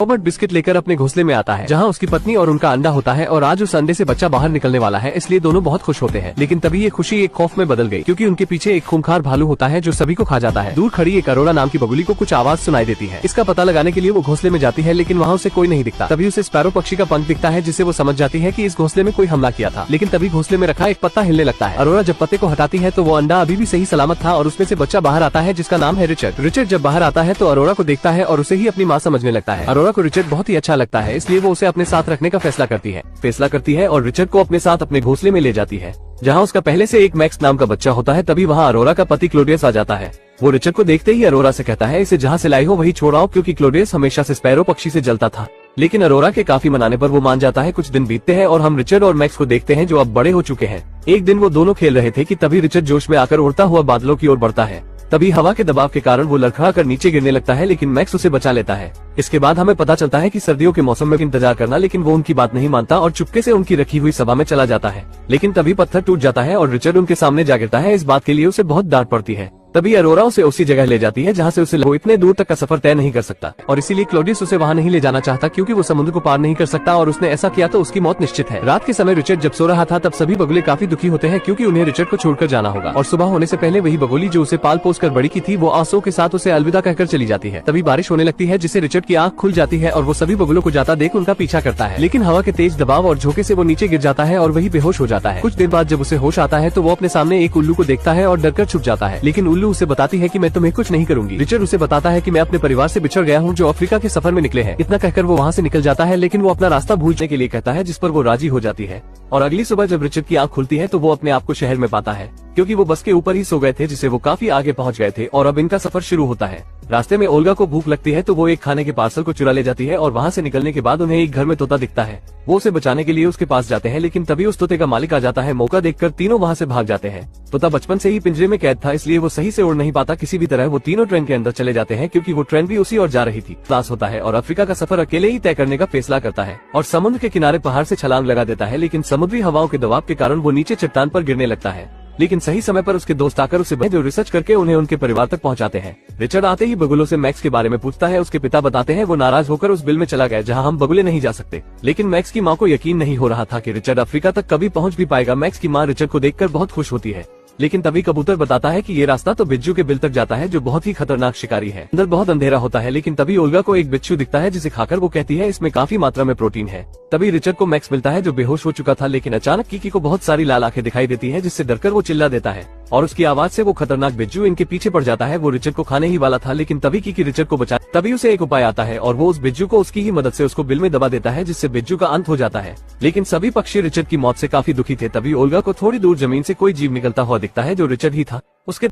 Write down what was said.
Robert biscuit लेकर अपने घोंसले में आता है जहाँ उसकी पत्नी और उनका अंडा होता है और आज उस अंडे से बच्चा बाहर निकलने वाला है, इसलिए दोनों बहुत खुश होते हैं। लेकिन तभी ये खुशी एक खौफ में बदल गई क्योंकि उनके पीछे एक खूंखार भालू होता है जो सभी को खा जाता है। दूर खड़ी एक अरोरा नाम की बगुली को कुछ आवाज सुनाई देती है। इसका पता लगाने के लिए वो घोंसले में जाती है लेकिन वहाँ उसे कोई नहीं दिखता। तभी उसे स्पैरो पक्षी का पंख दिखता है जिससे वो समझ जाती है कि इस घोंसले में कोई हमला किया था। लेकिन तभी घोंसले में रखा एक पत्ता हिलने लगता है। अरोरा जब पत्ते को हटाती है तो वो अंडा अभी भी सही सलामत था और उसमें से बच्चा बाहर आता है जिसका नाम है रिचर्ड। रिचर्ड जब बाहर आता है तो अरोरा को देखता है और उसे ही अपनी माँ समझने लगता है। अरोरा को रिचर्ड बहुत ही अच्छा लगता है, इसलिए वो उसे अपने साथ रखने का फैसला करती है और रिचर्ड को अपने साथ अपने घोंसले में ले जाती है जहाँ उसका पहले से एक मैक्स नाम का बच्चा होता है। तभी वहाँ अरोरा का पति क्लोडियस आ जाता है। वो रिचर्ड को देखते ही अरोरा से कहता है इसे जहाँ से लाई हो वही छोड़ आओ, क्योंकि क्लोडियस हमेशा से स्पैरो पक्षी से जलता था। लेकिन अरोरा के काफी मनाने पर वो मान जाता है। कुछ दिन बीतते हैं और हम रिचर्ड और मैक्स को देखते हैं जो अब बड़े हो चुके हैं। एक दिन वो दोनों खेल रहे थे कि तभी रिचर्ड जोश में आकर उड़ता हुआ बादलों की ओर बढ़ता है। तभी हवा के दबाव के कारण वो लड़खड़ा कर नीचे गिरने लगता है लेकिन मैक्स उसे बचा लेता है। इसके बाद हमें पता चलता है कि सर्दियों के मौसम में इंतजार करना, लेकिन वो उनकी बात नहीं मानता और चुपके से उनकी रखी हुई सभा में चला जाता है। लेकिन तभी पत्थर टूट जाता है और रिचर्ड उनके सामने जा गिरता है। इस बात के लिए उसे बहुत डांट पड़ती है। तभी अरोरा उसे उसी जगह ले जाती है जहाँ से उसे वो इतने दूर तक का सफर तय नहीं कर सकता और इसीलिए क्लोडियस उसे वहाँ नहीं ले जाना चाहता क्योंकि वो समुद्र को पार नहीं कर सकता और उसने ऐसा किया तो उसकी मौत निश्चित है। रात के समय रिचर्ड जब सो रहा था तब सभी बगुले काफी दुखी होते हैं क्योंकि उन्हें रिचर्ड को छोड़कर जाना होगा और सुबह होने से पहले वही बगुली जो उसे पाल पोस कर बड़ी की थी वो आंसुओं के साथ उसे अलविदा कहकर चली जाती है। तभी बारिश होने लगती है जिससे रिचर्ड की आंख खुल जाती है और वो सभी बगुलों को जाता देख उनका पीछा करता है। लेकिन हवा के तेज दबाव और झोंके से वो नीचे गिर जाता है और वही बेहोश हो जाता है। कुछ देर बाद जब उसे होश आता है तो वो अपने सामने एक उल्लू को देखता है और डरकर छुप जाता है। लेकिन उल्लू उसे बताती है कि मैं तुम्हें कुछ नहीं करूंगी। रिचर्ड उसे बताता है कि मैं अपने परिवार से बिछड़ गया हूँ जो अफ्रीका के सफर में निकले हैं। इतना कहकर वो वहाँ से निकल जाता है लेकिन वो अपना रास्ता भूलने के लिए कहता है जिस पर वो राजी हो जाती है। और अगली सुबह जब रिचर्ड की आंख खुलती है तो वो अपने आप को शहर में पाता है क्योंकि वो बस के ऊपर ही सो गए थे जिसे वो काफी आगे पहुंच गए थे और अब इनका सफर शुरू होता है। रास्ते में ओल्गा को भूख लगती है तो वो एक खाने के पार्सल को चुरा ले जाती है और वहाँ से निकलने के बाद उन्हें एक घर में तोता दिखता है। वो उसे बचाने के लिए उसके पास जाते हैं लेकिन तभी उस तोते का मालिक आ जाता है। मौका देखकर तीनों वहाँ से भाग जाते हैं। तोता बचपन से ही पिंजरे में कैद था इसलिए वो सही से उड़ नहीं पाता। किसी भी तरह वो तीनों ट्रेन के अंदर चले जाते हैं क्योंकि वो ट्रेन भी उसी ओर जा रही थी। क्लास होता है और अफ्रीका का सफर अकेले ही तय करने का फैसला करता है और समुद्र के किनारे पहाड़ से छलांग लगा देता है। लेकिन समुद्री हवाओं के दबाव के कारण वो नीचे चट्टान पर गिरने लगता है। लेकिन सही समय पर उसके दोस्त आकर उसे जो रिसर्च करके उन्हें उनके परिवार तक पहुंचाते हैं। रिचर्ड आते ही बगुलों से मैक्स के बारे में पूछता है। उसके पिता बताते हैं वो नाराज होकर उस बिल में चला गया जहां हम बगुले नहीं जा सकते। लेकिन मैक्स की मां को यकीन नहीं हो रहा था कि रिचर्ड अफ्रीका तक कभी पहुंच भी पाएगा। मैक्स की मां रिचर्ड को देखकर बहुत खुश होती है लेकिन तभी कबूतर बताता है कि ये रास्ता तो बिच्छू के बिल तक जाता है जो बहुत ही खतरनाक शिकारी है। अंदर बहुत अंधेरा होता है लेकिन तभी ओल्गा को एक बिच्छू दिखता है जिसे खाकर वो कहती है इसमें काफी मात्रा में प्रोटीन है। तभी रिचर्ड को मैक्स मिलता है जो बेहोश हो चुका था लेकिन अचानक कीकी को बहुत सारी लाल आंखें दिखाई देती है जिससे डरकर वो चिल्ला देता है और उसकी आवाज से वो खतरनाक बिच्छू इनके पीछे पड़ जाता है। वो रिचर्ड को खाने ही वाला था लेकिन तभी कीकी रिचर्ड को बचा। तभी उसे एक उपाय आता है और वो उस बिच्छू को उसकी ही मदद से उसको बिल में दबा देता है जिससे बिच्छू का अंत हो जाता है। लेकिन सभी पक्षी रिचर्ड की मौत से काफी दुखी थे। तभी ओल्गा को थोड़ी दूर जमीन से कोई जीव निकलता हुआ दिखता है जो रिचर्ड ही था। उसके